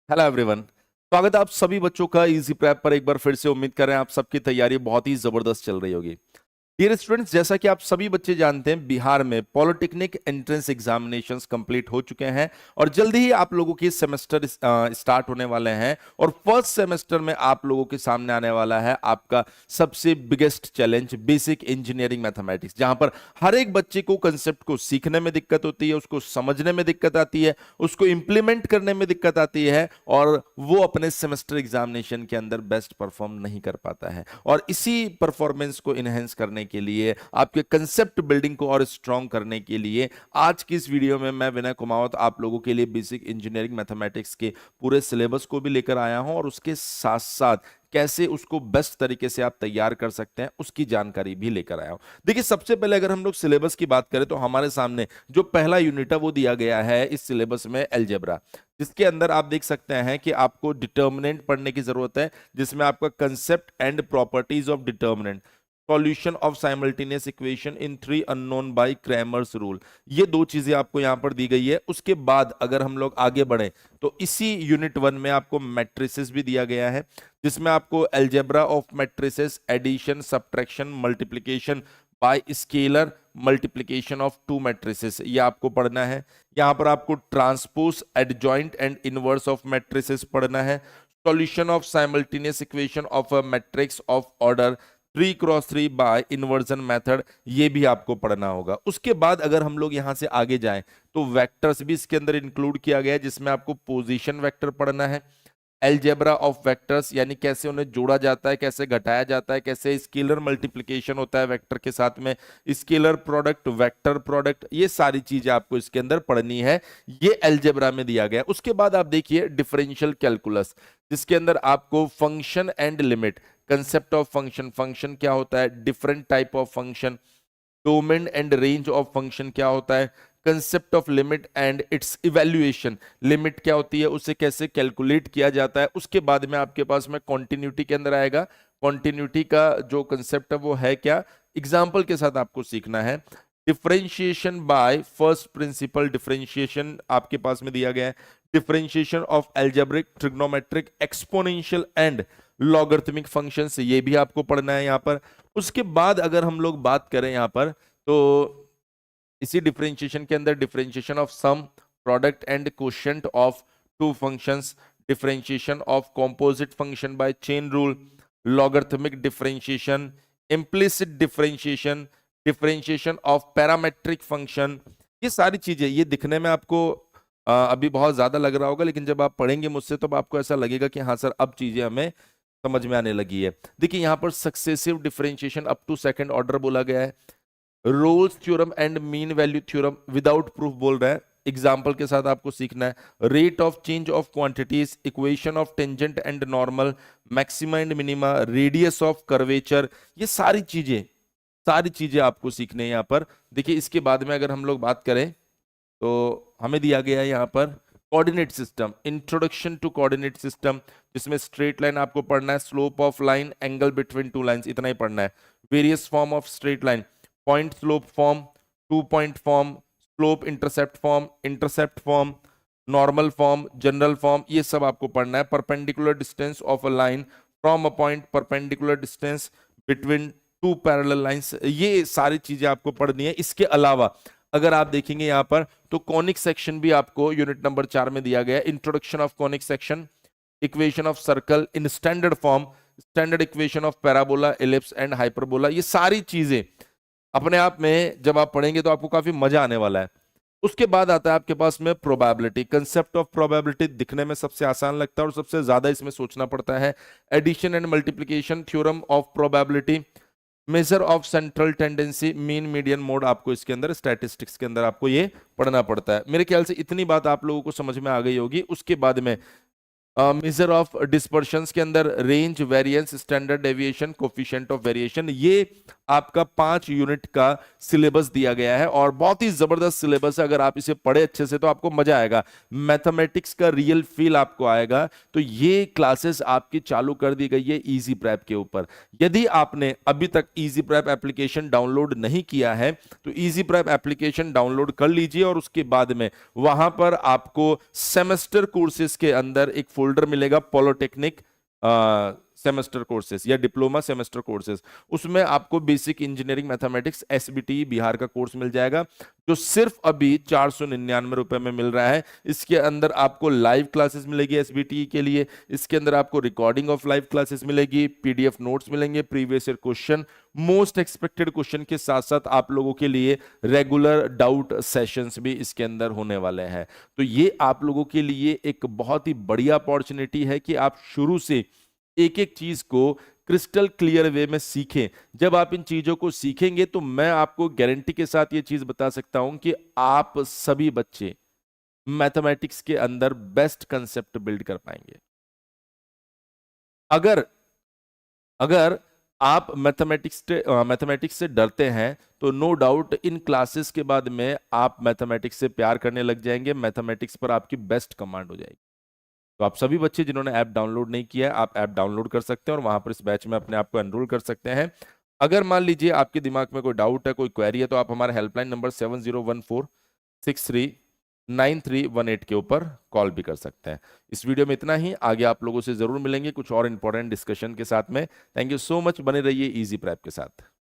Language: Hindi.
Hello everyone. स्वागत है आप सभी बच्चों का इजी प्रैप पर। एक बार फिर से उम्मीद करें आप सबकी तैयारी बहुत ही जबरदस्त चल रही होगी। डियर स्टूडेंट्स, जैसा कि आप सभी बच्चे जानते हैं, बिहार में पॉलिटेक्निक एंट्रेंस एग्जामिनेशंस कंप्लीट हो चुके हैं और जल्दी ही आप लोगों के सेमेस्टर स्टार्ट होने वाले हैं। और फर्स्ट सेमेस्टर में आप लोगों के सामने आने वाला है आपका सबसे biggest challenge, basic engineering mathematics, जहां पर हर एक बच्चे को कंसेप्ट को सीखने में दिक्कत होती है, उसको समझने में दिक्कत आती है, उसको इंप्लीमेंट करने में दिक्कत आती है और वो अपने सेमेस्टर एग्जामिनेशन के अंदर बेस्ट परफॉर्म नहीं कर पाता है। और इसी परफॉर्मेंस को इनहेंस करने के लिए, आपके कंसेप्ट बिल्डिंग को और स्ट्रांग करने के लिए, आज की इस वीडियो में मैं विनय कुमावत आप लोगों के लिए बेसिक इंजीनियरिंग मैथमेटिक्स के पूरे सिलेबस को भी लेकर आया हूं और उसके साथ साथ कैसे उसको बेस्ट तरीके से आप तैयार कर सकते हैं उसकी जानकारी भी लेकर आया हूं। देखिए, सबसे पहले अगर हम लोग सिलेबस की बात करें तो हमारे सामने जो पहला यूनिट है वो दिया गया है इस सिलेबस में अलजेब्रा, जिसके अंदर आप देख सकते हैं कि आपको डिटर्मिनेंट पढ़ने की जरूरत है, जिसमें आपका concept and properties of determinant, solution of simultaneous equation in three unknown by Cramer's rule, ये दो चीजें आपको यहां पर दी गई है। उसके बाद अगर हम लोग आगे बढ़े तो इसी यूनिट 1 में आपको मैट्रिसेस भी दिया गया है, जिसमें आपको algebra of matrices, addition, subtraction, multiplication by scalar, multiplication of two matrices, ये आपको पढ़ना है। यहां पर आपको transpose, adjoint and inverse of matrices पढ़ना है। Solution of simultaneous equation of a matrix of order 3x3 by inversion method, ये भी आपको पढ़ना होगा। उसके बाद अगर हम लोग यहां से आगे जाएं तो वेक्टर्स भी इसके अंदर इंक्लूड किया गया है, जिसमें आपको पोजीशन वेक्टर पढ़ना है, अलजेब्रा ऑफ वेक्टर्स यानी कैसे उन्हें जोड़ा जाता है, कैसे घटाया जाता है, कैसे स्केलर मल्टीप्लिकेशन होता है वेक्टर के साथ में, स्केलर प्रोडक्ट, वेक्टर प्रोडक्ट, ये सारी चीजें आपको इसके अंदर पढ़नी है। ये अलजेब्रा में दिया गया है। उसके बाद आप देखिए डिफरेंशियल कैलकुलस, जिसके अंदर आपको function and limit, concept of function, function क्या होता है, different type of function, domain and range of function क्या होता है, concept of limit and it's evaluation, limit क्या होती है, उसे कैसे कैलकुलेट किया जाता है। उसके बाद में आपके पास में कॉन्टिन्यूटी के अंदर आएगा। कॉन्टिन्यूटी का जो कंसेप्ट है वो है क्या, एग्जाम्पल के साथ आपको सीखना है। Differentiation by first principle differentiation आपके पास में दिया गया है। Differentiation of algebraic, trigonometric, exponential and logarithmic functions, ये भी आपको पढ़ना है यहाँ पर। उसके बाद अगर हम लोग बात करें यहाँ पर तो इसी डिफरेंशिएशन के अंदर differentiation of sum, product and quotient of two functions, differentiation of composite function by chain rule, logarithmic differentiation, implicit differentiation, differentiation of parametric function, ये सारी चीजें, ये दिखने में आपको अभी बहुत ज्यादा लग रहा होगा, लेकिन जब आप पढ़ेंगे मुझसे तो आपको ऐसा लगेगा कि हाँ सर, अब चीजें हमें समझ में आने लगी है। देखिए यहाँ पर successive differentiation up to second order बोला गया है। Rolle's theorem and mean value theorem without proof बोल रहा है, एग्जाम्पल के साथ आपको सीखना है। Rate of change of quantities, equation of tangent and normal, maxima and minima, radius of curvature, ये सारी चीजें आपको सीखने हैं यहाँ पर। देखिए इसके बाद में अगर हम लोग बात करें तो हमें दिया गया है यहाँ पर coordinate system, introduction to coordinate system, जिसमें स्ट्रेट लाइन आपको पढ़ना है, slope of line, angle between two lines, इतना ही पढ़ना है। Various form of straight line, point slope form, two point form, slope intercept form, normal form, general form, ये सब आपको पढ़ना है। Perpendicular distance of a line from a point, perpendicular distance between two parallel lines, ये सारी चीजें आपको पढ़नी है। इसके अलावा अगर आप देखेंगे यहां पर तो कॉनिक सेक्शन भी आपको यूनिट नंबर 4 में दिया गया है। Introduction of conic section, equation of circle in standard form, standard equation of parabola, ellipse and hyperbola, ये सारी चीजें अपने आप में जब आप पढ़ेंगे तो आपको काफी मजा आने वाला है। उसके बाद आता है आपके पास में प्रोबेबिलिटी, कंसेप्ट ऑफ प्रोबेबिलिटी दिखने में सबसे आसान लगता है और सबसे ज्यादा इसमें सोचना पड़ता है। Addition and multiplication, theorem of probability, measure of central tendency, mean median mode, आपको इसके अंदर स्टैटिस्टिक्स के अंदर आपको ये पढ़ना पड़ता है। मेरे ख्याल से इतनी बात आप लोगों को समझ में आ गई होगी। उसके बाद में मेजर ऑफ डिस्पर्शंस के अंदर range, variance, standard deviation, coefficient of variation, ये आपका 5 यूनिट का सिलेबस दिया गया है और बहुत ही जबरदस्त सिलेबस है। अगर आप इसे पढ़े अच्छे से तो आपको मजा आएगा, मैथमेटिक्स का रियल फील आपको आएगा। तो ये क्लासेस आपकी चालू कर दी गई है इजी प्रेप के ऊपर। यदि आपने अभी तक इजी प्रेप एप्लीकेशन डाउनलोड नहीं किया है तो इजी प्रेप एप्लीकेशन डाउनलोड कर लीजिए और उसके बाद में वहां पर आपको सेमेस्टर कोर्सेज के अंदर एक फोल्डर मिलेगा, पॉलिटेक्निक सेमेस्टर कोर्सेज या डिप्लोमा सेमेस्टर कोर्सेज। उसमें आपको basic engineering mathematics SBT Bihar का कोर्स मिल जाएगा, जो सिर्फ अभी 499 रुपए में मिल रहा है। इसके अंदर आपको लाइव क्लासेस मिलेगी एसबीटी के लिए, इसके अंदर आपको रिकॉर्डिंग ऑफ लाइव क्लासेस मिलेगी, पीडीएफ नोट्स मिलेंगे, previous year question, most expected question के साथ साथ आप लोगों के लिए रेगुलर डाउट सेशंस भी इसके अंदर होने वाले हैं। तो ये आप लोगों के लिए एक बहुत ही बढ़िया अपॉर्चुनिटी है कि आप शुरू से एक एक चीज को क्रिस्टल क्लियर वे में सीखें। जब आप इन चीजों को सीखेंगे तो मैं आपको गारंटी के साथ ये चीज बता सकता हूं कि आप सभी बच्चे मैथमेटिक्स के अंदर बेस्ट कंसेप्ट बिल्ड कर पाएंगे। अगर अगर आप मैथमेटिक्स से डरते हैं तो नो डाउट इन क्लासेस के बाद में आप मैथमेटिक्स से प्यार करने लग जाएंगे, मैथमेटिक्स पर आपकी बेस्ट कमांड हो जाएगी। तो आप सभी बच्चे जिन्होंने ऐप डाउनलोड नहीं किया है, आप ऐप डाउनलोड कर सकते हैं और वहां पर इस बैच में अपने आप को एनरोल कर सकते हैं। अगर मान लीजिए आपके दिमाग में कोई डाउट है, कोई क्वेरी है, तो आप हमारे हेल्पलाइन नंबर 7014639318 के ऊपर कॉल भी कर सकते हैं। इस वीडियो में इतना ही, आगे आप लोगों से जरूर मिलेंगे कुछ और इंपॉर्टेंट डिस्कशन के साथ में। थैंक यू सो मच, बने रहिए इजी प्रेप के साथ।